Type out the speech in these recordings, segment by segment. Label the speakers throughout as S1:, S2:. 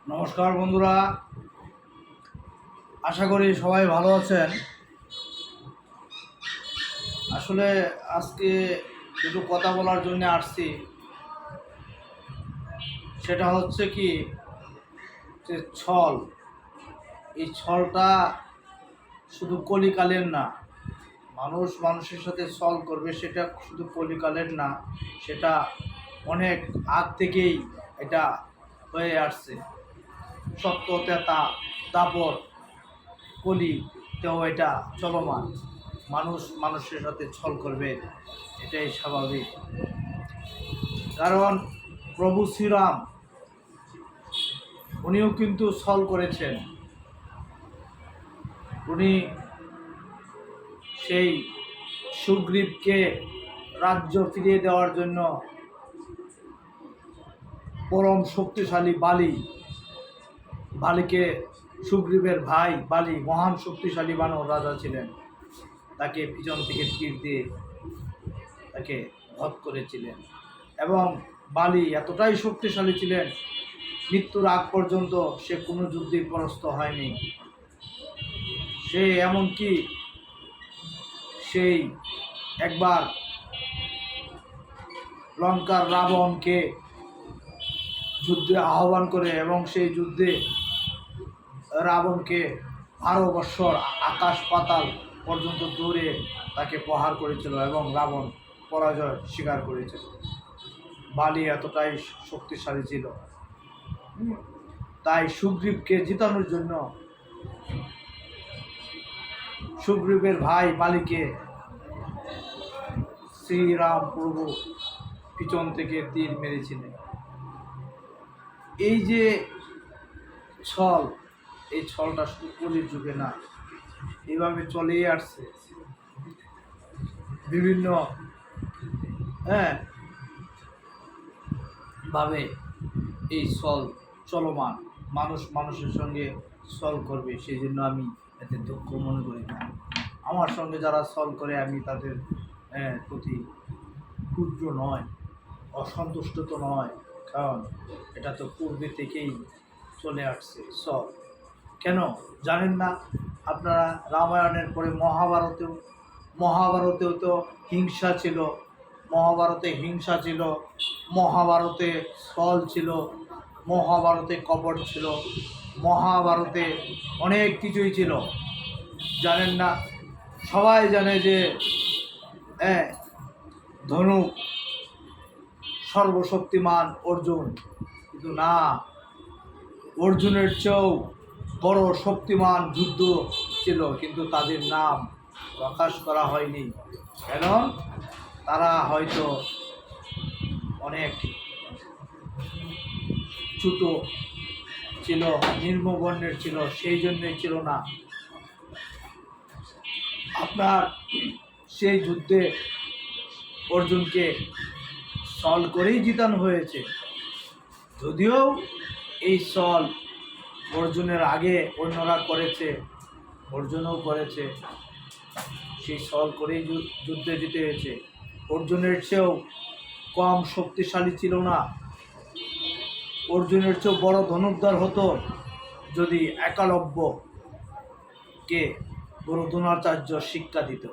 S1: নমস্কার বন্ধুরা, আশা করি সবাই ভালো আছেন। আসলে আজকে দুটো কথা বলার জন্য আসছি। সেটা হচ্ছে কি, যে ছল, এই ছলটা শুধু কলিকালের না। মানুষ মানুষের সাথে ছল করবে, সেটা শুধু কলিকালের না, সেটা অনেক আগ থেকেই এটা হয়ে আসছে। সত্য তেতা দাপর কলিতেও এটা চলমান। মানুষ মানুষের সাথে ছল করবে, এটাই স্বাভাবিক। কারণ প্রভু শ্রীরাম উনিও কিন্তু ছল করেছেন। উনি সেই সুগ্রীবকে রাজ্য ফিরিয়ে দেওয়ার জন্য পরম শক্তিশালী বালিকে, সুগ্রীবের ভাই বালি মহান শক্তিশালী বানর রাজা ছিলেন, তাকে পিছন থেকে তীর দিয়ে তাকে বধ করেছিলেন। এবং বালি এতটাই শক্তিশালী ছিলেন, মৃত্যুর আগ পর্যন্ত সে কোনো যুদ্ধে পরাস্ত হয়নি। সে এমনকি সেই একবার লঙ্কার রাবণকে যুদ্ধে আহ্বান করে এবং সেই যুদ্ধে রাবণকে 12 বৎসর আকাশ পাতাল পর্যন্ত দৌড়ে তাকে প্রহার করেছিল এবং রাবণ পরাজয় স্বীকার করেছিল। বালি এতটাই শক্তিশালী ছিল। তাই সুগ্রীবকে জিতানোর জন্য সুগ্রীবের ভাই বালিকে শ্রীরাম প্রভু পিছন থেকে তীর মেরেছিলেন। এই যে ছল, এই ছলটা শুধু কলির যুগে না, এইভাবে চলেই আসছে বিভিন্ন ভাবে। এই ছল চলমান, মানুষ মানুষের সঙ্গে ছল করবে, সেই জন্য আমি এতে দুঃখ মনে করি না। আমার সঙ্গে যারা ছল করে, আমি তাদের প্রতি ক্ষুদ্র নয়, অসন্তুষ্ট তো নয়, কারণ এটা তো পূর্বে থেকেই চলে আসছে ছল। কেন জানেন না আপনারা? রামায়ণের পরে মহাভারতেও তো হিংসা ছিল। মহাভারতে হিংসা ছিল, মহাভারতে ছল ছিল, মহাভারতে কপট ছিল, মহাভারতে অনেক কিছুই ছিল। জানেন না? সবাই জানে যে ধনুক সর্বশক্তিমান অর্জুন, কিন্তু না, অর্জুনের চেয়েও বড় শক্তিমান যুদ্ধ ছিল, কিন্তু তাদের নাম প্রকাশ করা হয়নি। কারণ তারা হয়তো অনেক ছোট ছিল, নিম্নবর্ণের ছিল, সেই জন্যই ছিল না। আপনার সেই যুদ্ধে অর্জুনকে ছল করেই জিতানো হয়েছে। যদিও এই ছল অর্জুনের আগে অন্যরা করেছে, অর্জুনও করেছে, সেই ছল করেই যুদ্ধে জিতে হয়েছে। অর্জুনের চেয়েও কম শক্তিশালী ছিল না। অর্জুনের চেয়েও বড় ধনুর্ধর হতো যদি একলব্যকে গুরু দ্রোণাচার্য শিক্ষা দিত।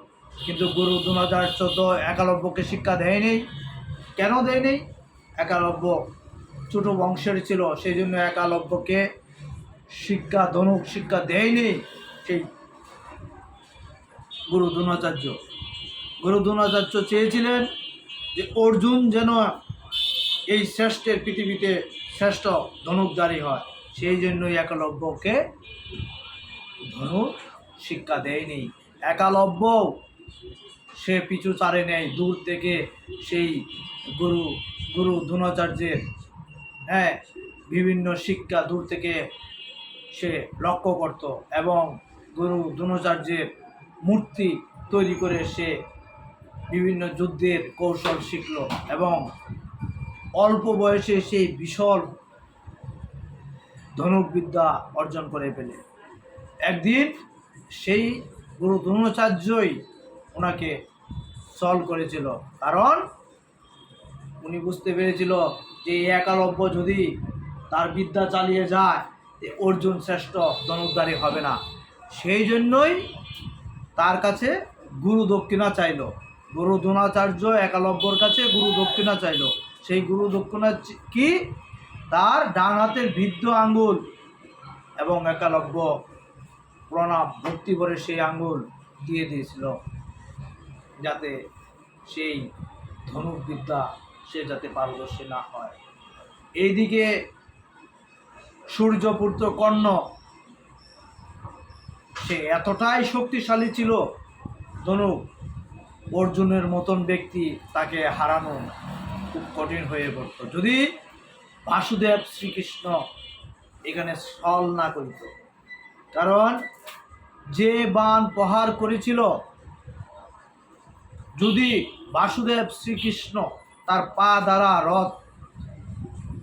S1: কিন্তু গুরু দ্রোণাচার্য তো একলব্যকে শিক্ষা দেয়নি। কেন দেয়নি? একলব্য ছোট বংশের ছিল, সেই জন্য একলব্যকে ধনুক শিক্ষা দেয়নি সেই গুরু দ্রোণাচার্য চেয়েছিলেন যে অর্জুন যেন এই পৃথিবীতে শ্রেষ্ঠ ধনুকধারী হয়, সেই জন্যই একলব্যকে ধনুক শিক্ষা দেয়নি। একলব্য সে পিছু ছাড়ে নেই, দূর থেকে সেই গুরু দ্রোণাচার্যের বিভিন্ন শিক্ষা দূর থেকে সে লক্ষ্য করত এবং গুরু দ্রোণাচার্যের মূর্তি তৈরি করে সে বিভিন্ন যুদ্ধের কৌশল শিখল এবং অল্প বয়সে সেই বিশাল ধনুর্বিদ্যা অর্জন করে ফেলে। একদিন সেই গুরু দ্রোণাচার্যই ওনাকে ছল করেছিল, কারণ উনি বুঝতে পেরেছিল যে একলব্য যদি তার বিদ্যা চালিয়ে যায়, অর্জুন শ্রেষ্ঠ ধনুর্ধারী হবে না। সেই জন্যই তার কাছে গুরু দক্ষিণা চাইল। গুরু দ্রোণাচার্য একলব্যর কাছে গুরু দক্ষিণা চাইল। সেই গুরু দক্ষিণা কি? তার ডান হাতের বৃদ্ধ আঙ্গুল, এবং একলব্য প্রণাম ভক্তি করে সেই আঙ্গুল দিয়ে দিয়েছিল, যাতে সেই ধনুর্বিদ্যা সে যাতে পারদর্শী না হয়। এইদিকে সূর্যপুত্র কর্ণ, সে এতটাই শক্তিশালী ছিল ধনুক, অর্জুনের মতন ব্যক্তি তাকে হারানো খুব কঠিন হয়ে পড়ত, যদি বাসুদেব শ্রীকৃষ্ণ এখানে ছল না করিত। কারণ যে বাণ প্রহার করেছিল, যদি বাসুদেব শ্রীকৃষ্ণ তার পা দ্বারা রথ,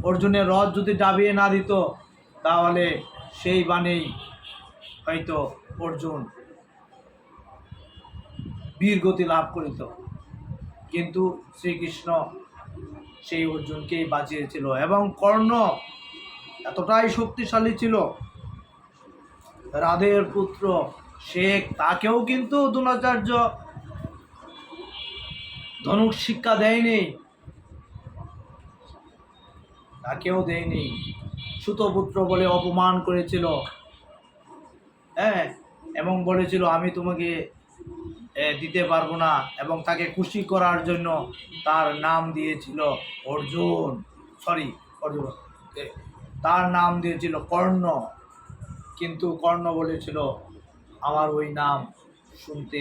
S1: অর্জুনের রথ যদি ডাবিয়ে না দিত, তাহলে সেই বাণেই হয়তো অর্জুন বীরগতি লাভ করিত। কিন্তু শ্রীকৃষ্ণ সেই অর্জুনকেই বাঁচিয়েছিল। এবং কর্ণ এতটাই শক্তিশালী ছিল, রাধের পুত্র, সে তাকেও কিন্তু দ্রোণাচার্য ধনুক শিক্ষা দেয়নি, তাকেও দেয়নি। সুতপুত্র বলে অপমান করেছিল, হ্যাঁ, এবং বলেছিল আমি তোমাকে দিতে পারবো না, এবং তাকে খুশি করার জন্য তার নাম দিয়েছিল অর্জুন, অর্জুন, তার নাম দিয়েছিল কর্ণ। কিন্তু কর্ণ বলেছিল আমার ওই নাম শুনতে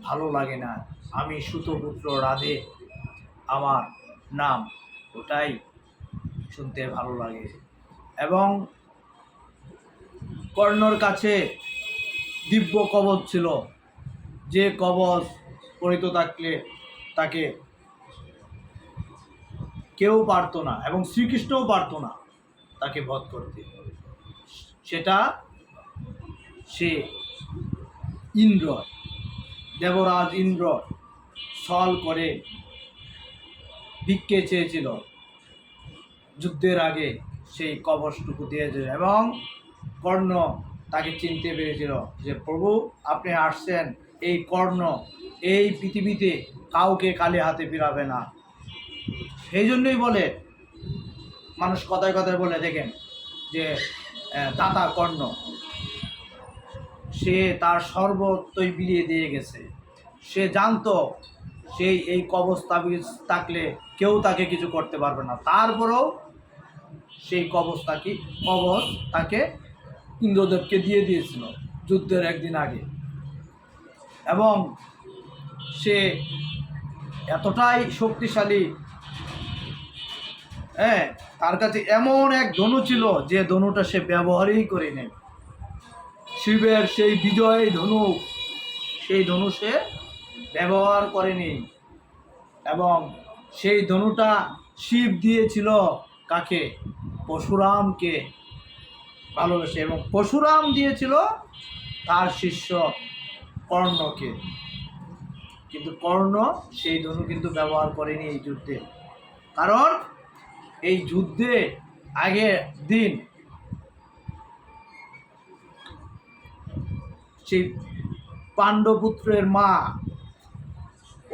S1: ভালো লাগে না, আমি সুতপুত্র রাধে, আমার নাম ওটাই শুনতে ভালো লাগে। এবং কর্ণর কাছে দিব্য কবচ ছিল, যে কবচ পরিত থাকলে তাকে কেউ পারত না, এবং শ্রীকৃষ্ণও পারত না তাকে বধ করতে। সেটা সে ইন্দ্র, দেবরাজ ইন্দ্র ছল করে ভিক্ষে চেয়েছিল যুদ্ধের আগে, সেই কবচটুকু দিয়েছিল। এবং কর্ণ তাকে চিনতে পেরেছিল যে প্রভু আপনি আসছেন, এই কর্ণ এই পৃথিবীতে কাউকে খালি হাতে ফিরাবে না। সেই জন্যই বলে, মানুষ কথায় কথায় বলে দেখেন যে দাতা কর্ণ, সে তার সর্বত্রই বিলিয়ে দিয়ে গেছে। সে জানতো সেই এই কবচ তাবিজ থাকলে কেউ তাকে কিছু করতে পারবে না, তারপরেও সেই কবচ তাকে ইন্দ্রদেবকে দিয়ে দিয়েছিল যুদ্ধের একদিন আগে। এবং সে এতটাই শক্তিশালী, হ্যাঁ, তার কাছে এমন এক ধনু ছিল যে ধনুটা সে ব্যবহারই করেনি। শিবের সেই বিজয় ধনু, সেই ধনু সে ব্যবহার করেনি। এবং সেই ধনুটা শিব দিয়েছিল কাকে? পরশুরামকে ভালোবেসে, এবং পরশুরাম দিয়েছিল তার শিষ্য কর্ণকে। কিন্তু কর্ণ সেই ধনু কিন্তু ব্যবহার করেনি এই যুদ্ধে। কারণ এই যুদ্ধে আগের দিন সেই পাণ্ডবপুত্রের মা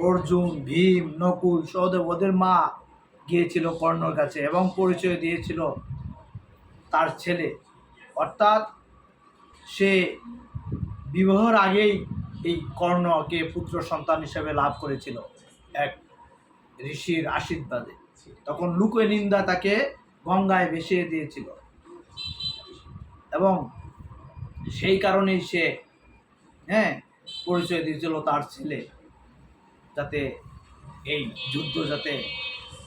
S1: অর্জুন, ভীম, নকুল, সহদেব, ওদের মা গিয়েছিল কর্ণর কাছে এবং পরিচয় দিয়েছিল তার ছেলে। অর্থাৎ সে বিবাহের আগেই এই কর্ণকে পুত্র সন্তান হিসেবে লাভ করেছিল এক ঋষির আশীর্বাদে। তখন লুকে নিন্দা তাকে গঙ্গায় ভেসিয়ে দিয়েছিল, এবং সেই কারণেই সে পরিচয় দিয়েছিল তার ছেলে, যাতে এই যুদ্ধ যাতে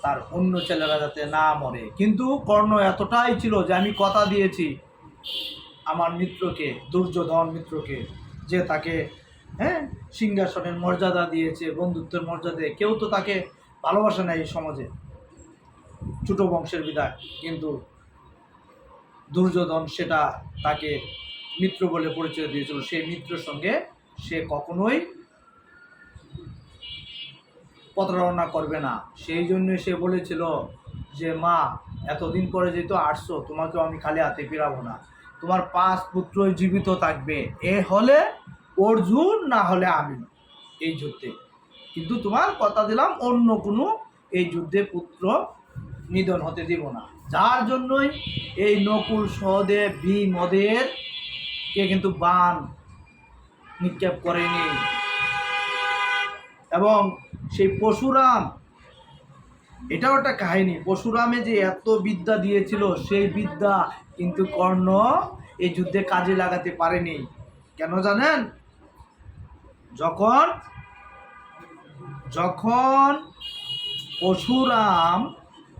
S1: তার অন্য ছেলেরা যাতে না মরে। কিন্তু কর্ণ এতটাই ছিল যে আমি কথা দিয়েছি আমার মিত্রকে, দুর্যোধন মিত্রকে, যে তাকে সিংহাসনের মর্যাদা দিয়েছে, বন্ধুত্বের মর্যাদা। কেউ তো তাকে ভালোবাসে না এই সমাজে, ছোট বংশের বিধায়। কিন্তু দুর্যোধন সেটা তাকে মিত্র বলে পরিচয় দিয়েছিল। সেই মিত্রের সঙ্গে সে কখনোই প্রতারণা করবে না। সেই জন্য সে বলেছিল যে মা এতদিন পরে যেহেতু আসছো, তোমাকেও আমি খালি হাতে ফিরাবো না। তোমার 5 পুত্রই জীবিত থাকবে, এ হলে অর্জুন, না হলে আমি এই যুদ্ধে। কিন্তু তোমার কথা দিলাম অন্য কোনো এই যুদ্ধে পুত্র নিধন হতে দিব না। যার জন্যই এই নকুল সহদেব ভীম ওদের কে কিন্তু বাণ নিক্ষেপ করেনি। এবং সেই পরশুরাম, এটাও একটা কাহিনী, পরশুরামে যে এত বিদ্যা দিয়েছিল, সেই বিদ্যা কিন্তু কর্ণ এই যুদ্ধে কাজে লাগাতে পারেনি। কেন জানেন? যখন যখন পরশুরাম,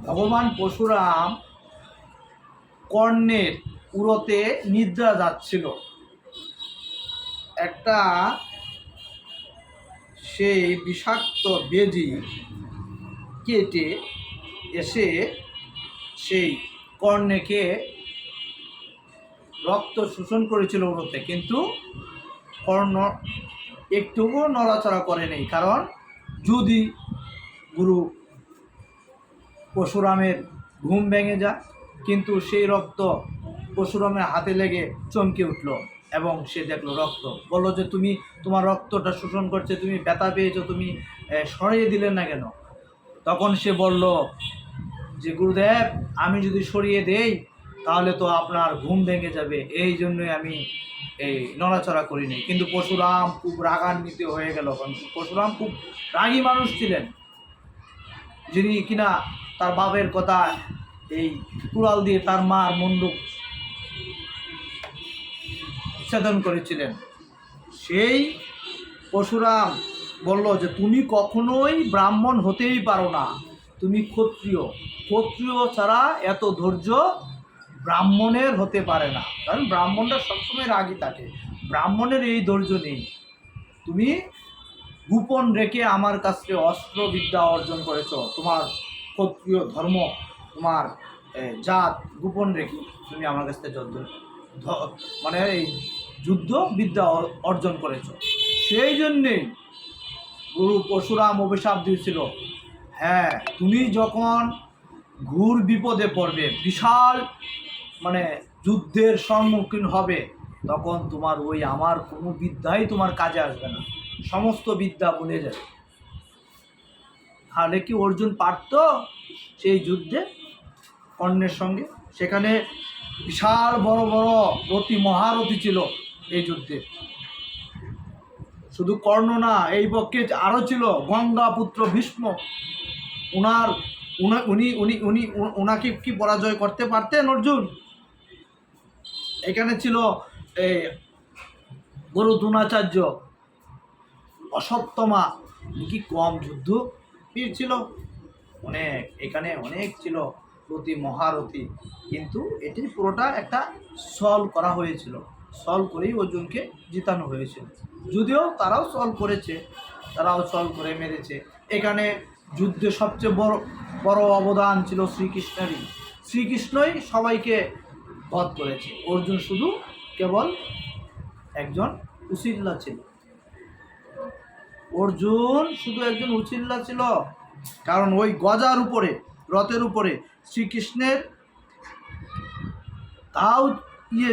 S1: ভগবান পরশুরাম কর্ণের উরতে নিদ্রা যাচ্ছিল, একটা সেই বিষাক্ত বেজি কেটে এসে সেই কর্ণকে রক্ত শোষণ করেছিল উরতে, কিন্তু কর্ণ একটুকু নড়াচড়া করেনি। কারণ যদি গুরু পরশুরামের ঘুম ভেঙে যায়, কিন্তু সেই রক্ত পরশুরামের হাতে লেগে চমকে উঠল এবং সে দেখলো রক্ত। বললো যে তুমি, তোমার রক্তটা শোষণ করছে, তুমি ব্যথা পেয়েছো, তুমি সরিয়ে দিলেন না কেন? তখন সে বলল যে গুরুদেব, আমি যদি সরিয়ে দেই তাহলে তো আপনার ঘুম ভেঙে যাবে, এই জন্যই আমি এই নড়াচড়া করিনি। কিন্তু পরশুরাম খুব রাগান্বিত হয়ে গেল, কারণ পরশুরাম খুব রাগী মানুষ ছিলেন, যিনি কিনা তার বাপের কথা এই কুড়াল দিয়ে তার মার মুন্ডুক ছেদন করেছিলেন। সেই পরশুরাম বলল যে তুমি কখনোই ব্রাহ্মণ হতেই পারো না, তুমি ক্ষত্রিয়, ক্ষত্রিয় ছাড়া এত ধৈর্য ব্রাহ্মণের হতে পারে না। কারণ ব্রাহ্মণরা সবসময় রাগী থাকে, ব্রাহ্মণের এই ধৈর্য নেই। তুমি গোপন রেখে আমার কাছে অস্ত্রবিদ্যা অর্জন করেছ, তোমার ক্ষত্রিয় ধর্ম, তোমার জাত গোপন রেখে তুমি আমার কাছ থেকে মানে এই যুদ্ধ বিদ্যা অর্জন করেছ। সেই জন্যেই গুরু পরশুরাম অভিশাপ দিয়েছিল, হ্যাঁ তুমি যখন ঘোর বিপদে পড়বে, বিশাল মানে যুদ্ধের সম্মুখীন হবে, তখন তোমার ওই আমার কোনো বিদ্যাই তোমার কাজে আসবে না, সমস্ত বিদ্যা ভুলে যাবে। তাহলে কি অর্জুন পারত সেই যুদ্ধে কর্ণের সঙ্গে? সেখানে বিশাল বড় বড় রথী, মহারথী ছিল এই যুদ্ধে। শুধু কর্ণ না, এই পক্ষে আরও ছিল গঙ্গা পুত্র ভীষ্ম। উনাকে কি পরাজয় করতে পারতেন অর্জুন? এখানে ছিল এই গুরু দ্রোণাচার্য, অশ্বত্থামা, কি কম যুদ্ধ বীর ছিল? অনেক, এখানে অনেক ছিল রথী, মহারথী। কিন্তু এটি পুরোটা একটা সলভ করা হয়েছিল, সলভ করেই অর্জুনকে জিতানো হয়েছিল। যদিও তারাও সলভ করেছে, তারাও সলভ করে মেরেছে। এখানে যুদ্ধে সবচেয়ে বড় অবদান ছিল শ্রীকৃষ্ণেরই। শ্রীকৃষ্ণই সবাইকে বধ করেছে, অর্জুন শুধু কেবল একজন উচিল্লা ছিল। অর্জুন শুধু একজন উচিল্লা ছিল, কারণ ওই গজার উপরে, রথের উপরে শ্রীকৃষ্ণের তাও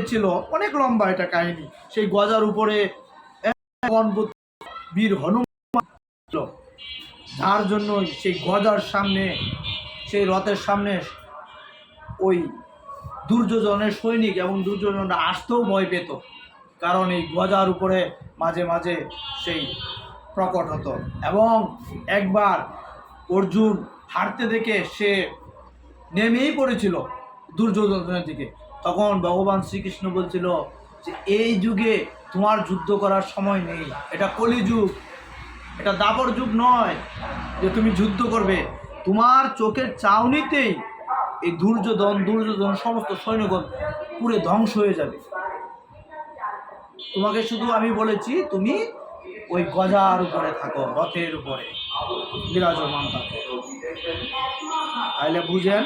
S1: ছিল, অনেক লম্বা এটা কাহিনী। সেই গজার উপরে বীর হনুমান, যার জন্য সেই গজার সামনে, সেই রথের সামনে ওই দুর্যোধনের সৈনিক এবং দুর্যোধনরা আসতেও ভয় পেত, কারণ এই গজার উপরে মাঝে মাঝে সেই প্রকট হতো। এবং একবার অর্জুন হারতে দেখে সে নেমেই পড়েছিল দুর্যোধনের দিকে। তখন ভগবান শ্রীকৃষ্ণ বলছিল যে এই যুগে তোমার যুদ্ধ করার সময় নেই, এটা কলিযুগ, এটা দাপর যুগ নয় যে তুমি যুদ্ধ করবে। তোমার চোখের চাউনিতেই এই দুর্যোধন সমস্ত সৈন্যগণ পুরে ধ্বংস হয়ে যাবে। তোমাকে শুধু আমি বলেছি তুমি ওই গজার উপরে থাকো, রথের উপরে বিরাজমান থাকো, তাইলে বুঝেন।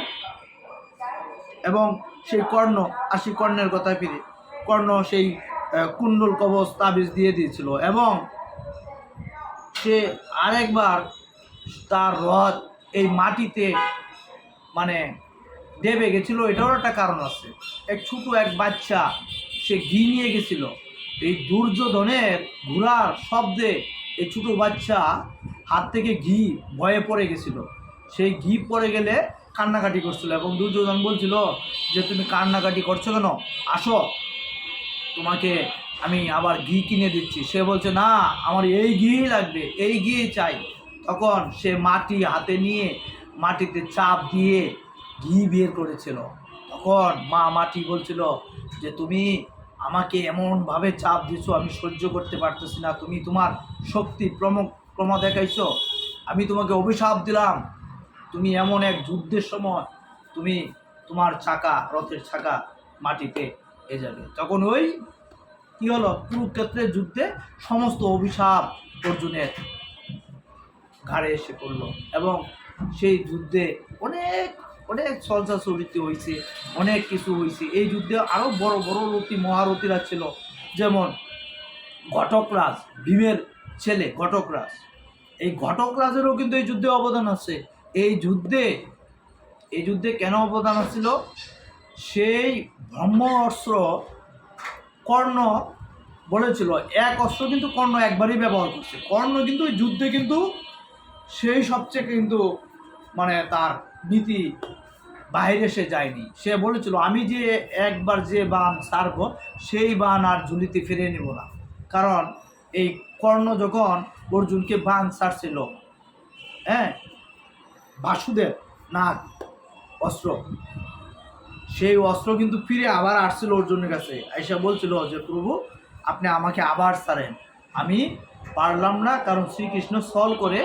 S1: এবং সেই কর্ণ, আসি কর্ণের কথায় ফিরে, কর্ণ সেই কুণ্ডল কবচ তাবিজ দিয়ে দিয়েছিল, এবং সে আরেকবার তার রথ এই মাটিতে মানে দেবে গেছিল, এটারও একটা কারণ আছে। এক বাচ্চা সে ঘি নিয়ে গেছিল, এই দুর্যোধনের ঘোড়ার শব্দে এই ছোট বাচ্চা হাত থেকে ঘি ভয়ে পড়ে গেছিল। সেই ঘি পড়ে গেলে কান্নাকাটি করছিল, এবং দুর্যোধন বলছিল যে তুমি কান্নাকাটি করছো কেন, আসো তোমাকে আমি আবার ঘি কিনে দিচ্ছি। সে বলছে না, আমার এই ঘি লাগবে, এই ঘি চাই। তখন সে মাটি হাতে নিয়ে মাটিতে চাপ দিয়ে ঘি বের করেছিল। তখন মা মাটি বলছিল যে তুমি আমাকে এমনভাবে চাপ দিছো, আমি সহ্য করতে পারতেছি না, তুমি তোমার শক্তি প্রমা দেখাইছো, আমি তোমাকে অভিশাপ দিলাম, তুমি এমন এক যুদ্ধের সময় তুমি তোমার চাকা, রথের চাকা মাটিতে এ যাবে। তখন ওই কী হলো, কুরুক্ষেত্রের যুদ্ধে সমস্ত অভিশাপ অর্জুনের ঘাড়ে এসে পড়লো, এবং সেই যুদ্ধে অনেক অনেক ছলচাচরিত হয়েছে, অনেক কিছু হয়েছে। এই যুদ্ধে আরও বড় বড় রথী মহারথীরা ছিল, যেমন ঘটকরাজ, ভীমের ছেলে ঘটকরাজ। এই ঘটকরাজেরও কিন্তু এই যুদ্ধে অবদান আছে। এই যুদ্ধে কেন অবদান ছিল, সেই ব্রহ্ম অস্ত্র কর্ণ বলেছিল, এক অস্ত্র কিন্তু কর্ণ একবারই ব্যবহার করছে। কর্ণ কিন্তু ওই যুদ্ধে কিন্তু সেই সবচেয়ে কিন্তু মানে তার নীতি বাইরে সে যায়নি। সে বলেছিল আমি যে একবার যে বাণ ছাড়ব সেই বাণ আর ঝুলিতে ফিরে নেব না। কারণ এই কর্ণ যখন অর্জুনকে বাণ ছাড়ছিল, হ্যাঁ, বাসুদেব নাগ অস্ত্র, সেই অস্ত্র কিন্তু ফিরে আবার আসছিল অর্জুনের কাছে, আইসা বলছিল যে প্রভু আপনি আমাকে আবার ছাড়েন। আমি পারলাম না, কারণ শ্রীকৃষ্ণ ছল করে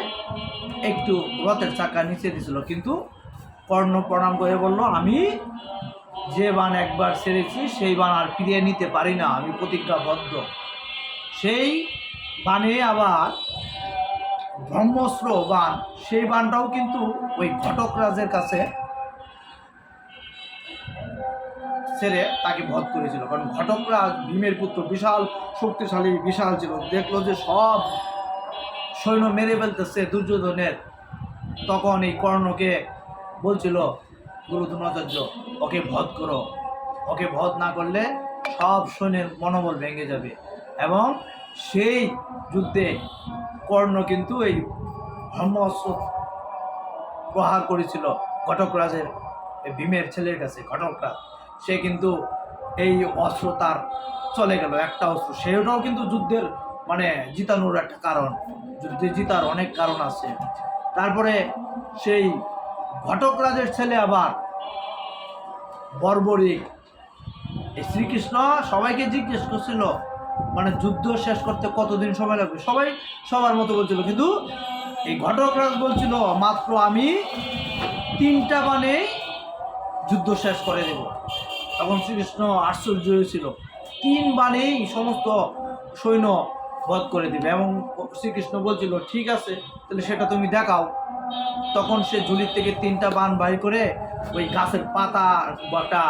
S1: একটু রথের চাকা নিচে দিছিল, কিন্তু কর্ণ প্রণাম করে বলল আমি যে বাণ একবার ছেড়েছি সেই বাণ আর ফিরিয়ে নিতে পারি না, আমি প্রতিজ্ঞাবদ্ধ। সেই বাণে আবার ব্রহ্মস্ত্র বাণ, সেই বাণটাও কিন্তু ওই ঘটকরাজের কাছে ছেড়ে তাকে বধ করেছিল। কারণ ঘটকরাজ ভীমের পুত্র, বিশাল শক্তিশালী, বিশাল ছিল। দেখলো যে সব সৈন্য মেরে ফেলতেছে দুর্যোধনের, তখন এই কর্ণকে বলছিল গুরু দ্রোণাচার্য ওকে বধ করো, ওকে বধ না করলে সব সৈন্যের মনোবল ভেঙে যাবে। এবং সেই যুদ্ধে কর্ণ কিন্তু এই ব্রহ্মাস্ত্র প্রহার করেছিল ঘটকরাজের, ভীমের ছেলের কাছে ঘটকরাজ। সে কিন্তু এই অস্ত্র তার চলে গেল, একটা অস্ত্র, সেটাও কিন্তু যুদ্ধের মানে জিতানোর একটা কারণ, যুদ্ধে জিতার অনেক কারণ আছে। তারপরে সেই ঘটকরাজের ছেলে আবার বর্বরিক, এই শ্রীকৃষ্ণ সবাইকে জিজ্ঞেস করছিল মানে যুদ্ধ শেষ করতে কতদিন সময় লাগবে, সবাই সবার মতো বলছিল, কিন্তু এই ঘটকরাজ বলছিল মাত্র আমি 3টা বাণে যুদ্ধ শেষ করে দেব। তখন শ্রীকৃষ্ণ আশ্চর্য হয়েছিল, 3 বাণেই সমস্ত সৈন্য বধ করে দিবে। এবং শ্রীকৃষ্ণ বলছিল ঠিক আছে তাহলে সেটা তুমি দেখাও। তখন সে ঝুলির থেকে 3টা বাণ বাইর করে ওই গাছের পাতা, একটা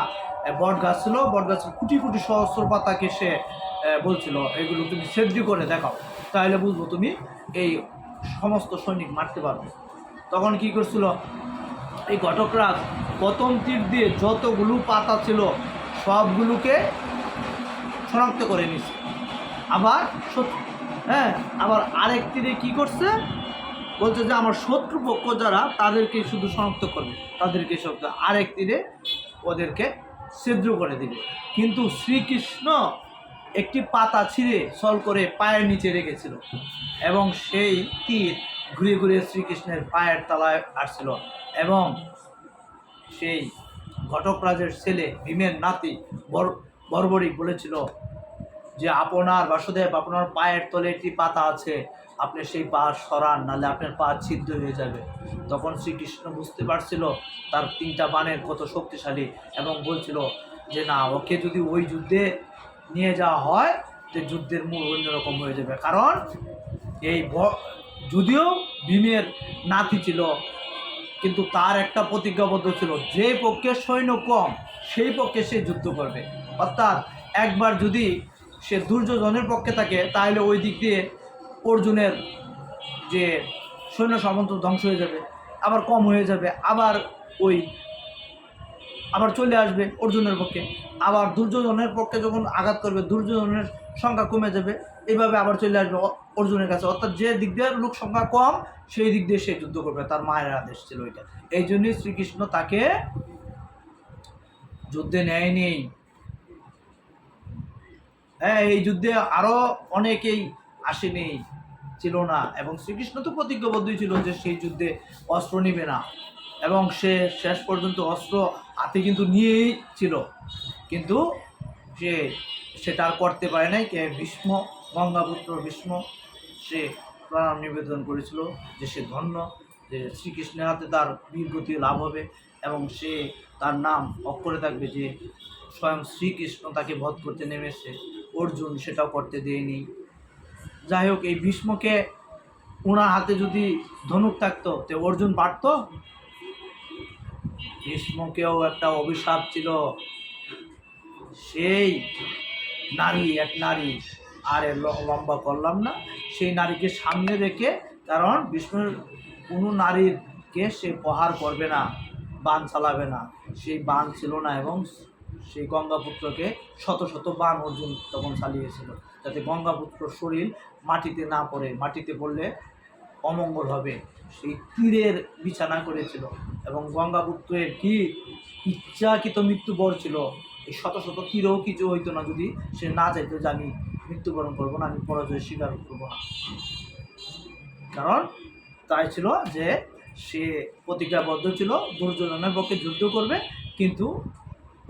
S1: বট গাছ ছিল, বট গাছের কুটি কুটি সহস্র পাতাকে সে বলছিল এগুলো তুমি সেদ্ধি করে দেখাও, তাহলে বুঝবো তুমি এই সমস্ত সৈনিক মারতে পারবে। তখন কি করছিল এই ঘটকরাজ, প্রথম তীর দিয়ে যতগুলো পাতা ছিল সবগুলোকে শনাক্ত করে নিছে। আবার আবার আরেক তীরে কি করছে, বলছে যে আমার শত্রুপক্ষ যারা তাদেরকে শুধু শনাক্ত করবে, তাদেরকে শব্দ আরেক তীরে ওদেরকে ছিদ্র করে দিবে। কিন্তু শ্রীকৃষ্ণ একটি পাতা ছিঁড়ে ছল করে পায়ের নিচে রেখেছিল, এবং সেই তীর ঘুরে ঘুরে শ্রীকৃষ্ণের পায়ের তলায় আসছিল। এবং সেই ঘটকরাজের ছেলে ভীমের নাতি বর্বরিক বলেছিল যে আপনার বাসুদেব, আপনার পায়ের তলে একটি পাতা আছে, আপনি সেই পা সরান, নাহলে আপনার পা ছিদ্র হয়ে যাবে। তখন শ্রীকৃষ্ণ বুঝতে পারছিল তার 3টা বাণের কত শক্তিশালী, এবং বলছিল যে না, ওকে যদি ওই যুদ্ধে নিয়ে যাওয়া হয় যে যুদ্ধের মূল অন্যরকম হয়ে যাবে। কারণ এই যদিও ভীমের নাতি ছিল, কিন্তু তার একটা প্রতিজ্ঞাবদ্ধ ছিল, যে পক্ষে সৈন্য কম সেই পক্ষে সে যুদ্ধ করবে। অর্থাৎ একবার যদি সে দুর্যোধনের পক্ষে থাকে তাহলে ওই দিক দিয়ে অর্জুনের যে সৈন্য সামন্ত ধ্বংস হয়ে যাবে, আবার কম হয়ে যাবে, আবার ওই আবার চলে আসবে অর্জুনের পক্ষে, আবার দুর্যোধনের পক্ষে যখন আঘাত করবে দুর্যোধনের সংখ্যা কমে যাবে, এইভাবে আবার চলে আসবে অর্জুনের কাছে। অর্থাৎ যে দিক দিয়ে লোক সংখ্যা কম সেই দিক দিয়ে সে যুদ্ধ করবে, তার মায়ের আদেশ ছিল এটা। এই জন্যই শ্রীকৃষ্ণ তাকে যুদ্ধে নেয়নি। হ্যাঁ, এই যুদ্ধে আরো অনেকেই আসেনি, ছিল না, এবং শ্রীকৃষ্ণ তো প্রতিজ্ঞাবদ্ধই ছিল যে সেই যুদ্ধে অস্ত্র নিবে না, এবং সে শেষ পর্যন্ত অস্ত্র হাতে কিন্তু নিয়েই ছিল, কিন্তু সে সেটা আর করতে পারে নাই। কে? ভীষ্ম, গঙ্গাপুত্র ভীষ্ম। সে প্রণাম নিবেদন করেছিল যে সে ধন্য, যে শ্রীকৃষ্ণের হাতে তার বীরগতি লাভ হবে, এবং সে তার নাম অক্ষরে থাকবে, যে স্বয়ং শ্রীকৃষ্ণ তাকে বধ করতে নেমেছে। অর্জুন সেটাও করতে দেয়নি। যাই হোক, এই ভীষ্মকে ওনার হাতে যদি ধনুক থাকতো তো অর্জুন পারত? ভীষ্মকেও একটা অভিশাপ ছিল, সেই নারী, এক নারী, আর লম্বা করলাম না, সেই নারীকে সামনে রেখে, কারণ ভীষ্মের কোনো নারীকে সে প্রহার করবে না, বাণ চালাবে না, সেই বাণ ছিল না, এবং সেই গঙ্গাপুত্রকে শত শত বাণ অর্জুন তখন চালিয়েছিল, যাতে গঙ্গাপুত্রর শরীর মাটিতে না পড়ে, মাটিতে পড়লে অমঙ্গল হবে। সেই তীরের বিছানা করেছিল, এবং গঙ্গাপুত্রের কি ইচ্ছাকৃত মৃত্যুবর ছিল, এই শত শত তীরেও কিছু হইতো না যদি সে না চাইতো যে আমি মৃত্যুবরণ করবো না, আমি পরাজয় স্বীকার করবো না। কারণ তাই ছিল যে সে প্রতিজ্ঞাবদ্ধ ছিল দুর্যোধনের পক্ষে যুদ্ধ করবে, কিন্তু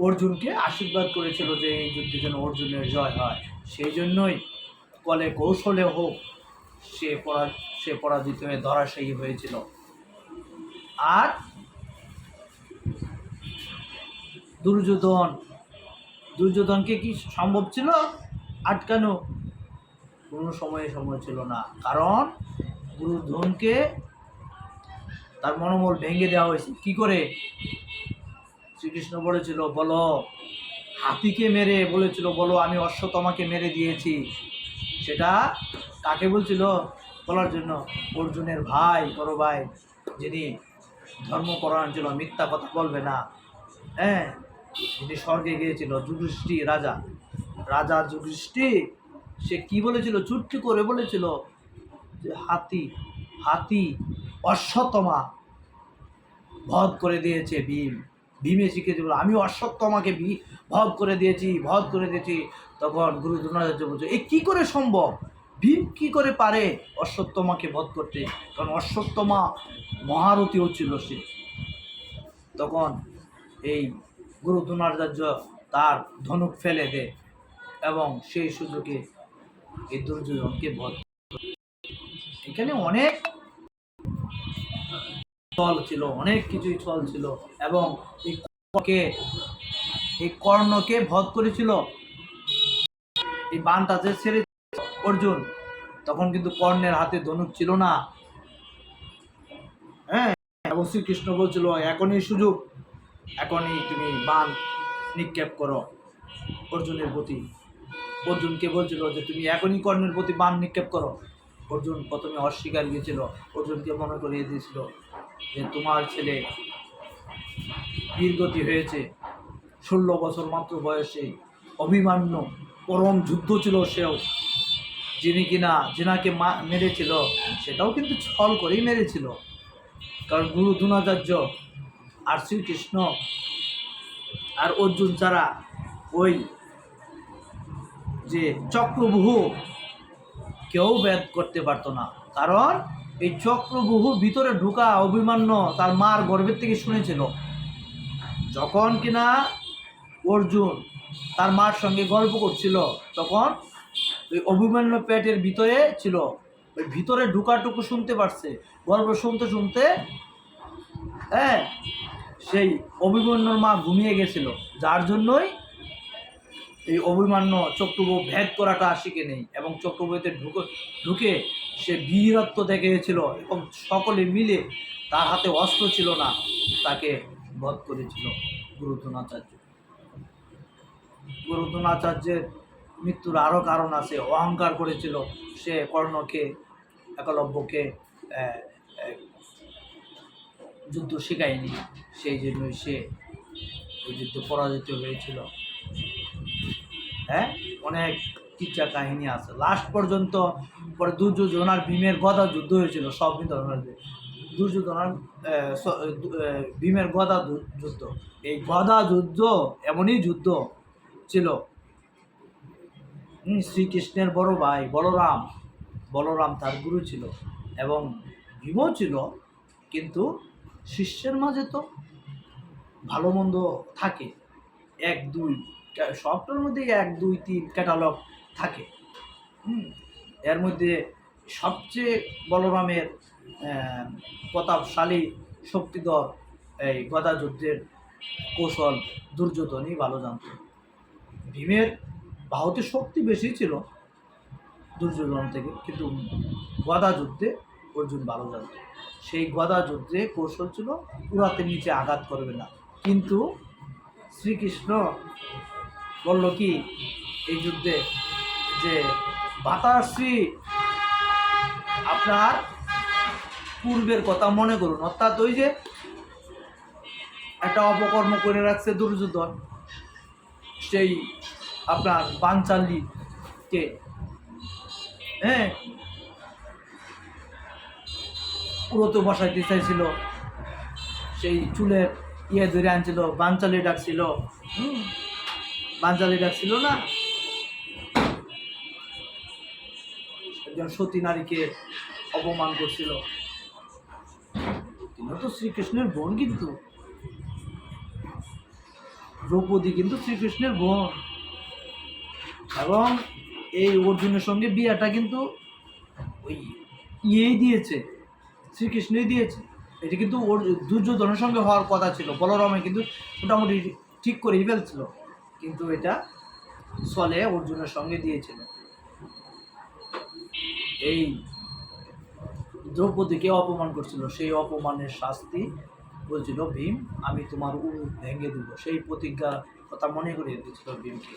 S1: অর্জুনকে আশীর্বাদ করেছিল যে এই যুদ্ধে যেন অর্জুনের জয় হয়। সেই জন্যই কলে কৌশলে হোক সে পরাজিত হয়ে ধরাশায়ী হয়েছিল। আর দুর্যোধনকে কি সম্ভব ছিল আটকানো? কোনো সময় ছিল না, কারণ দুর্যোধনকে তার মনোবল ভেঙে দেওয়া হয়েছে। কি করে? শ্রীকৃষ্ণ বলেছিল, বলো, হাতিকে মেরে বলেছিল, বলো আমি অশ্বত্থামাকে মেরে দিয়েছি। সেটা কাকে বলছিল বলার জন্য? অর্জুনের ভাই, বড় ভাই, যিনি ধর্মপরায়ণ ছিল, মিথ্যা কথা বলবে না, হ্যাঁ, যিনি স্বর্গে গিয়েছিল, যুধিষ্ঠির রাজা যুধিষ্ঠির, সে কি বলেছিল? চুটকি করে বলেছিল যে হাতি অশ্বত্থামা বধ করে দিয়েছে ভীমে শিখেছে বলে, আমি অশ্বত্থামাকে বধ করে দিয়েছি। তখন গুরু দ্রোণাচার্য বলছে, এ কি করে সম্ভব? ভীম কি করে পারে অশ্বত্থামাকে বধ করতে? কারণ অশ্বত্থামা মহারথীও ছিল সে। তখন এই গুরু দ্রোণাচার্য তার ধনুক ফেলে দেয়, এবং সেই সুযোগে এই দুর্যোধনকে বধ। এখানে অনেক ছল ছিল, অনেক কিছুই ছল ছিল, এবং এই কর্ণকে বধ করেছিল এই বাণটা যে ছেড়ে অর্জুন, তখন কিন্তু কর্ণের হাতে ধনুক ছিল না। হ্যাঁ, এবং শ্রীকৃষ্ণ বলছিল, এখনই সুযোগ, এখনই তুমি বাণ নিক্ষেপ করো অর্জুনের প্রতি। অর্জুনকে বলছিল যে তুমি এখনই কর্ণের প্রতি বাণ নিক্ষেপ করো। অর্জুন প্রথমে অস্বীকার গিয়েছিল, অর্জুনকে মনে করিয়ে দিয়েছিল যে তোমার ছেলে বীরগতি হয়েছে, 16 বছর মাত্র বয়সে, অভিমান্যু, পরম যুদ্ধ ছিল সেও, যিনাকে মেরেছিল সেটাও কিন্তু ছল করেই মেরেছিল। কারণ গুরু দ্রোণাচার্য আর শ্রীকৃষ্ণ আর অর্জুন ছাড়া ওই যে চক্রব্যূহ কেউ ভেদ করতে পারতো না। কারণ এই চক্রব্যূহ ভিতরে ঢুকা অভিমান্যু তার মার গর্ভের থেকে শুনেছিল, যখন কিনা অর্জুন তার মার সঙ্গে গল্প করছিল, তখন ওই অভিমান্যু পেটের ভিতরে ছিল, ওই ভিতরে ঢুকাটুকু শুনতে পারছে, গল্প শুনতে হ্যাঁ, সেই অভিমন্যুর মা ঘুমিয়ে গেছিল, যার জন্যই এই অভিমান্যু চক্রব্যূহ ভেদ করাটা শিখে নেই, এবং চক্রব্যূহতে ঢুকে সে বীরত্ব দেখিয়েছিল, এবং সকলে মিলে, তার হাতে অস্ত্র ছিল না, তাকে বধ করেছিল গুরু দ্রোণাচার্যের মৃত্যুর আরও কারণ আছে। অহংকার করেছিল সে, কর্ণকে, একলব্যকে যুদ্ধ শেখায়নি, সেই জন্যই সে এই যুদ্ধে পরাজিত হয়েছিল। হ্যাঁ, অনেক কিচ্ছা কাহিনী আছে। লাস্ট পর্যন্ত পরে দুর্যোধন আর ভীমের গদা যুদ্ধ হয়েছিল। সব ধরনের দুর্যোধন আর ভীমের গদা যুদ্ধ। এই গদা যুদ্ধ এমনই যুদ্ধ ছিল। শ্রীকৃষ্ণের বড় ভাই বলরাম, বলরাম তার গুরু ছিল এবং ভীমও ছিল, কিন্তু শিষ্যের মাঝে তো ভালো মন্দ থাকে, এক দুই সবটার মধ্যে এক দুই তিন ক্যাটালগ থাকে। এর মধ্যে সবচেয়ে বলরামের প্রতাপশালী শক্তিধর এই গদা যুদ্ধের কৌশল দুর্যোধনই ভালো জানত। ভীমের বাহুতে শক্তি বেশি ছিল দুর্যোধন থেকে, কিন্তু গদা যুদ্ধে অর্জুন ভালো জানত। সেই গদা যুদ্ধে কৌশল ছিল পুরাতে নিচে আঘাত করবে না। কিন্তু শ্রীকৃষ্ণ বলল কি এই যুদ্ধে যে বাতাশ্রী আপনার পূর্বের কথা মনে করুন, অর্থাৎ ওই যে একটা অপকর্ম করে রাখছে দুর্যোধন, সেই আপনার পাঞ্চালীকে, হ্যাঁ, পুরোতে বসাইতে চাইছিল, সেই চুলের ধরে আনছিল, বাঞ্চালি ডাকছিল, বাঞ্চালি ডাকছিল না, একজন সতী নারীকে অপমান করছিল। তিনি তো শ্রীকৃষ্ণের বোন, কিন্তু দ্রৌপদী কিন্তু শ্রীকৃষ্ণের বোন, এবং এই অর্জুনের সঙ্গে বিয়েটা কিন্তু ওই দিয়েছে, শ্রীকৃষ্ণই দিয়েছে। এটা কিন্তু ওর দুর্যোধনের সঙ্গে হওয়ার কথা ছিল, বলরামে কিন্তু মোটামুটি ঠিক করেই ফেলছিল, কিন্তু এটা চলে অর্জুনের সঙ্গে দিয়েছিল। এই দ্রৌপদীকে অপমান করছিল, সেই অপমানের শাস্তি বলছিল ভীম, আমি তোমার উরু ভেঙে দেবো। সেই প্রতিজ্ঞার কথা মনে করিয়ে দিয়েছিল ভীমকে,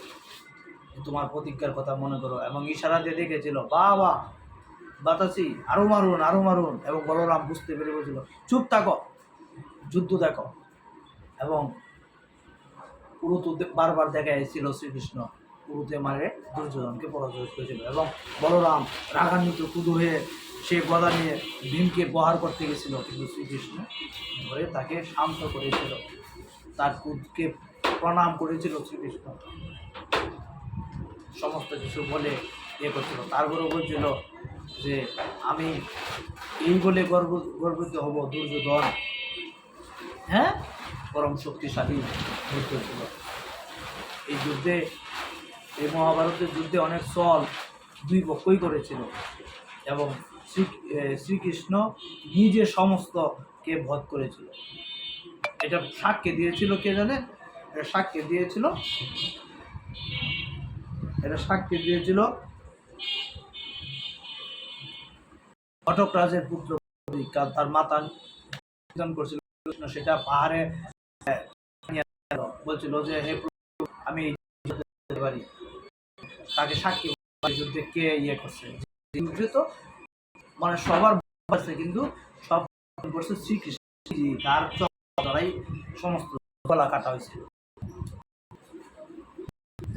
S1: তোমার প্রতিজ্ঞার কথা মনে করো, এবং ইশারা দিয়ে দেখেছিল বাবা বাতাসি আরো মারুন আরো মারুন, এবং বলরাম বুঝতে পেরে বলছিল চুপ থাকো, যুদ্ধ দেখো। এবং উরুতে বারবার দেখা এসেছিল শ্রীকৃষ্ণ উরুতে মারে দুর্যোধনকে পরাজয় করেছিল, এবং বলরাম রাগান্বিত কুদু হয়ে সে গদা নিয়ে ভীমকে প্রহার করতে গেছিল, কিন্তু শ্রীকৃষ্ণ ধরে তাকে শান্ত করেছিল, তার কুদকে প্রণাম করেছিল শ্রীকৃষ্ণ, সমস্ত কিছু বলে করছিল। তারপরে বলছিল যে আমি এই বলে গর্বিত হব দুর্যোধন, হ্যাঁ, পরম শক্তিশালী যুদ্ধ ছিল এই যুদ্ধে। এই মহাভারতের যুদ্ধে অনেক চল দুই পক্ষই করেছিল, এবং শ্রীকৃষ্ণ নিজে সমস্তকে বধ করেছিল। এটা সাক্ষী দিয়েছিল কে জানে? এটা সাক্ষী দিয়েছিল ঘটক রাজের পুত্র, তার মাতা নিধন করছিল, সেটা পাহাড়ে বলছিল যে হে প্রভু আমি যেতে পারি, তাকে সাক্ষী যুদ্ধে কে করছে, যুদ্ধে তো মানে সবার আছে, কিন্তু সব করছে শ্রীকৃষ্ণ, তার দ্বারাই সমস্ত গলা কাটা হয়েছিল।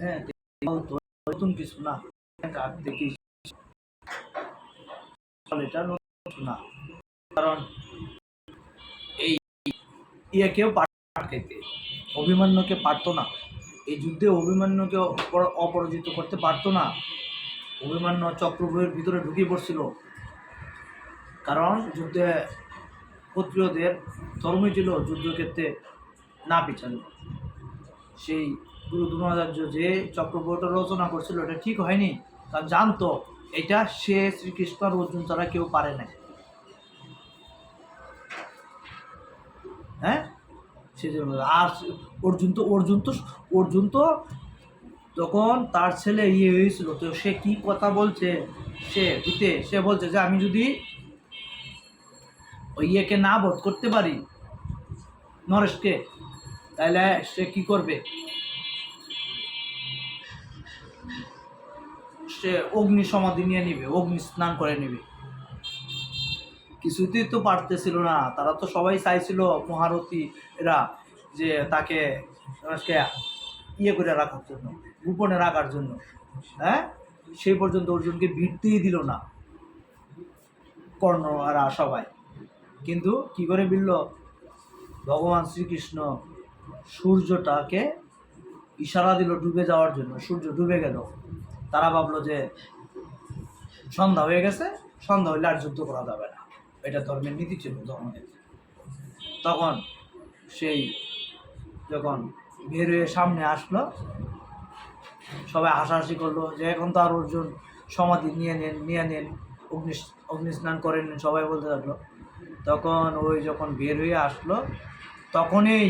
S1: হ্যাঁ, নতুন কিছু না, দেখি এটা নতুন না, কারণ এই কেউ পাঠাইতে অভিমন্যুকে পারতো না, এই যুদ্ধে অভিমন্যুকে অপরাজিত করতে পারতো না। অভিমন্যু চক্রব্যূহের ভিতরে ঢুকে পড়ছিল, কারণ যুদ্ধে ক্ষত্রিয়দের ধর্মই ছিল যুদ্ধক্ষেত্রে না পিছানো। সেই গুরু দ্রোণাচার্য যে চক্রব্যূহটা রচনা করছিল এটা ঠিক হয়নি, কারণ জানতো এটা সে শ্রীকৃষ্ণ আর অর্জুন ছাড়া কেউ পারে না। হ্যাঁ, সেজন্য আর অর্জুন তো তখন তার ছেলে হয়েছিল, তো সে কি কথা বলছে, সে বলছে যে আমি যদি ওই না বধ করতে পারি নরেশকে, তাহলে সে কি করবে, সে অগ্নি সমাধি নিয়ে নিবে, অগ্নি স্নান করে নিবে। কিছুতেই তো পারতেছিল না, তারা তো সবাই চাইছিল মহারথী এরা যে তাকে সমাজকে ইয়ে করে রাখার জন্য, গোপনে রাখার জন্য, হ্যাঁ, সেই পর্যন্ত অর্জুনকে ভিড়তেই দিল না কর্ণ আর সবাই। কিন্তু কি করে বিলল, ভগবান শ্রীকৃষ্ণ সূর্যটাকে ইশারা দিল ডুবে যাওয়ার জন্য, সূর্য ডুবে গেল। তারা ভাবলো যে সন্ধ্যা হয়ে গেছে, সন্ধ্যা হইলে আর যুদ্ধ করা যাবে না, এটা ধর্মের নীতি ছিল ধর্মের। তখন সেই যখন বের হয়ে সামনে আসলো, সবাই হাসাহাসি করলো যে এখন তো আর অর্জুন সমাধি নিয়ে নেন, অগ্নি স্নান করে নেন, সবাই বলতে থাকলো। তখন ওই যখন বের হয়ে আসলো, তখনই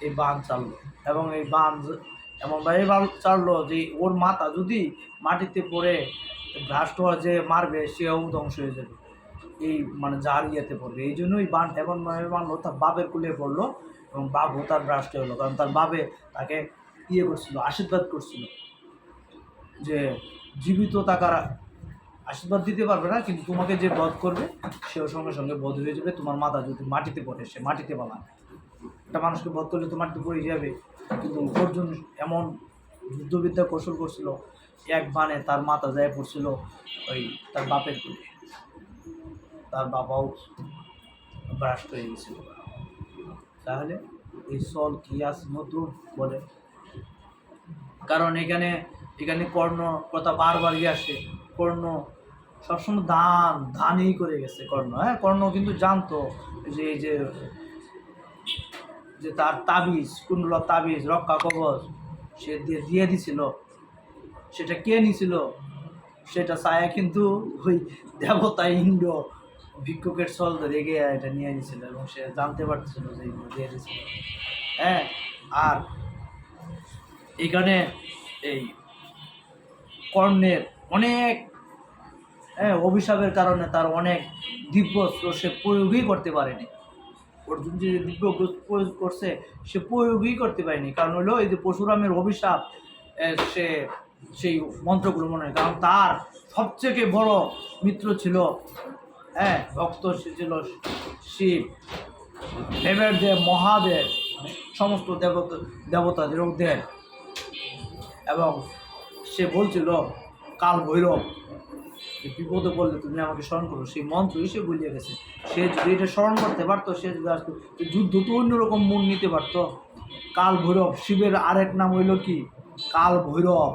S1: এই বান চাললো, এবং এই বান এমনভাবে চাললো যে ওর মাথা যদি মাটিতে পড়ে ভ্রাষ্ট হওয়া যে মারবে, সেও ধ্বংস হয়ে যাবে, এই মানে যার ইয়েতে পড়বে। এই জন্যই বান এমনভাবে মারলো, তার বাপের কুলে পড়লো, এবং বাপও তার ভ্রাষ্ট হলো, কারণ তার বাপে তাকে ইয়ে করছিল, আশীর্বাদ করছিল যে জীবিত থাকার আশীর্বাদ দিতে পারবে না, কিন্তু তোমাকে যে বধ করবে সেও সঙ্গে সঙ্গে বধ হয়ে যাবে, তোমার মাথা যদি মাটিতে পড়ে সে মাটিতে পালাবে। একটা মানুষকে বধ করলে তো মাটিতে পড়ে যাবে, কিন্তু অর্জুন এমন যুদ্ধবিদ্যা কৌশল করছিল, এক বানে তার মাথা যায় পড়ছিল ওই তার বাপের কুলে, তার বাবাও ভ্রাষ্ট হয়ে গেছিল। তাহলে এই সল কি আস নতুন বলে, কারণ এখানে এখানে কর্ণ কথা বারবারই আসে। কর্ণ সবসময় দানই করে গেছে কর্ণ। হ্যাঁ, কর্ণ কিন্তু জানতো যে এই যে যে তার তাবিজ, কুণ্ডলা তাবিজ, রক্ষা কবচ সে দিয়ে দিছিল, সেটা কে নিছিল সেটা ছায়া কিন্তু ওই দেবতা ইন্দ্র ভিক্ষুকের ছল ধরে গিয়ে এটা নিয়ে নিয়েছিল, এবং সে জানতে পারছিল যে দিয়ে দিয়েছিল। হ্যাঁ, আর এখানে এই কর্ণের অনেক অভিশাপের কারণে তার অনেক দিব্যস্ত্র সে প্রয়োগই করতে পারেনি। অর্জুন যে দিব্য প্রয়োগ করছে সে প্রয়োগই করতে পারেনি, কারণ হলো এই যে পরশুরামের অভিশাপ, সে সেই মন্ত্রগুলো মনে হয়, কারণ তার সবচেয়ে বড় মিত্র ছিল, হ্যাঁ, ভক্ত সে ছিল শিব, দেবের দেব, মহাদেব, সমস্ত দেবতাদের দেব, এবং সে বলছিল কাল ভৈরব বিপদে পড়লে তুমি আমাকে স্মরণ করো, সেই মন্ত্রই সে বলিয়ে গেছে। সে যদি এটা স্মরণ করতে পারতো, সে যদি আসতো যুদ্ধ তো অন্যরকম মন নিতে পারতো। কাল ভৈরব, শিবের আরেক নাম হইল কি কাল ভৈরব,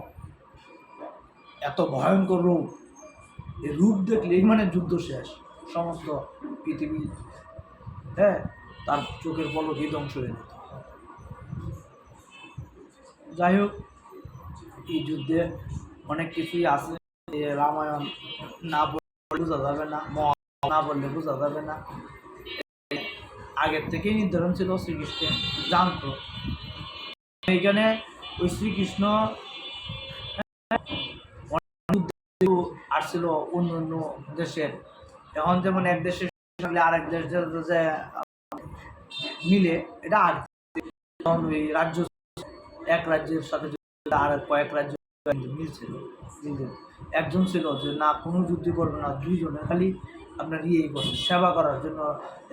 S1: এত ভয়ঙ্কর রূপ, এই রূপ দেখলেই মানে যুদ্ধ শেষ, সমস্ত পৃথিবী, হ্যাঁ, তার চোখের পলকেই ধ্বংস হয়ে যেত। যাই হোক, এই যুদ্ধে অনেক কিছুই আছে, রামায়ণ না বললে বোঝা যাবে না, মহাভারত না বললে বোঝা যাবে না। আগের থেকেই নির্ধারণ ছিল, শ্রীকৃষ্ণ জানতো। এইখানে ওই শ্রীকৃষ্ণ আসছিল অন্য অন্য দেশের, এখন যেমন এক দেশের সঙ্গে আরেক দেশের যে মিলে, এটা আগে ওই রাজ্য, এক রাজ্যের সাথে আর কয়েক রাজ্য মিলছিল। একজন ছিল যে না কোনো যুদ্ধ করবে না, দুইজনে খালি আপনার ইয়েই করছে, সেবা করার জন্য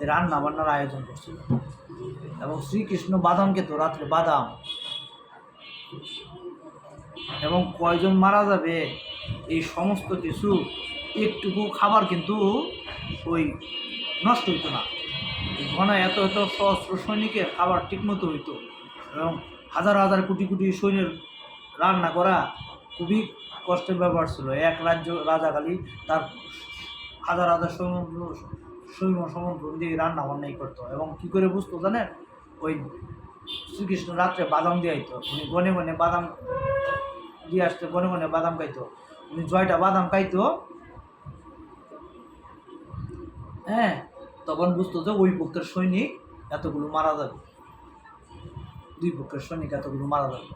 S1: রান্না বান্নার আয়োজন করছিল। এবং শ্রীকৃষ্ণ বাদাম খেত রাত্রে, বাদাম, এবং কয়জন মারা যাবে এই সমস্ত কিছু, একটুকু খাবার কিন্তু ওই নষ্ট হইতো না। ঘন এত এত সহস্র সৈনিকের খাবার ঠিকমতো হইতো, এবং হাজার হাজার কোটি কোটি সৈন্যের রান্না করা খুবই কষ্টের ব্যাপার ছিল। এক রাজাকালী তার হাজার হাজার সৈন্য সমন্ত্রণ দিয়ে রান্না বান্নাই করতো। এবং কী করে বুঝতো জানেন, ওই শ্রীকৃষ্ণ রাত্রে বাদাম দিয়ে আইতো, উনি গনে গনে বাদাম দিয়ে আসতে, গনে গনে বাদাম খাইতো, উনি জয়টা বাদাম খাইতো, হ্যাঁ, তখন বুঝতো যে ওই পক্ষের সৈনিক এতগুলো মারা যাবে, দুই পক্ষের সৈনিক এতগুলো মারা যাবে।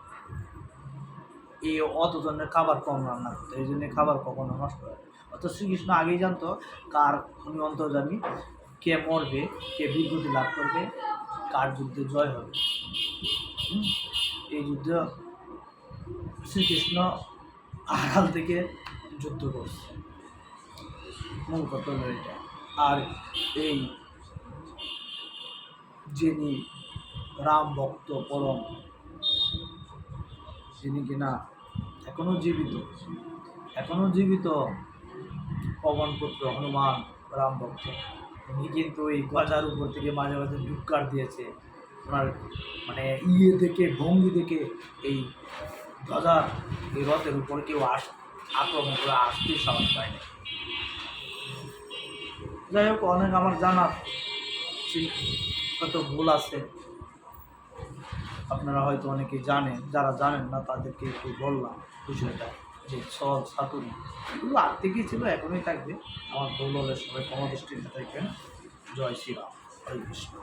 S1: এই অতজনের খাবার কম রান্না করতো, এই জন্য খাবার কখনো নষ্ট হয়। অত শ্রীকৃষ্ণ আগেই জানতো কার উনি অন্তর্যামী, কে মরবে, কে বিভূতি লাভ করবে, কার যুদ্ধে জয় হবে। এই যুদ্ধ শ্রীকৃষ্ণ আড়াল থেকে যুদ্ধ করছে, মূল কথা হলো এটা। আর এই যিনি রাম ভক্ত পরম যিনি কিনা এখনো জীবিত পবনপুত্র হনুমান রাম ভক্ত। উনি কিন্তু এই গজার উপর থেকে মাঝে মাঝে ডুক্কার দিয়েছে। ওনার মানে দেখে, ভঙ্গি দেখে এই ধ্বজার এই রথের উপর কেউ আক্রমণ করে আসতেই সাহস পায় না। যাই হোক, অনেক আমার জানার হয়তো ভুল আছে, আপনারা হয়তো অনেকেই জানেন, যারা জানেন না তাদেরকে একটু বললাম বিষয়টা, যে ছল ছাতুরি এগুলো আগ থেকেই ছিল, এখনই থাকবে। আমার ভুল হলে সবাই ক্ষমা দৃষ্টিতে থাকবেন। জয় শ্রীরাম, হরে কৃষ্ণ।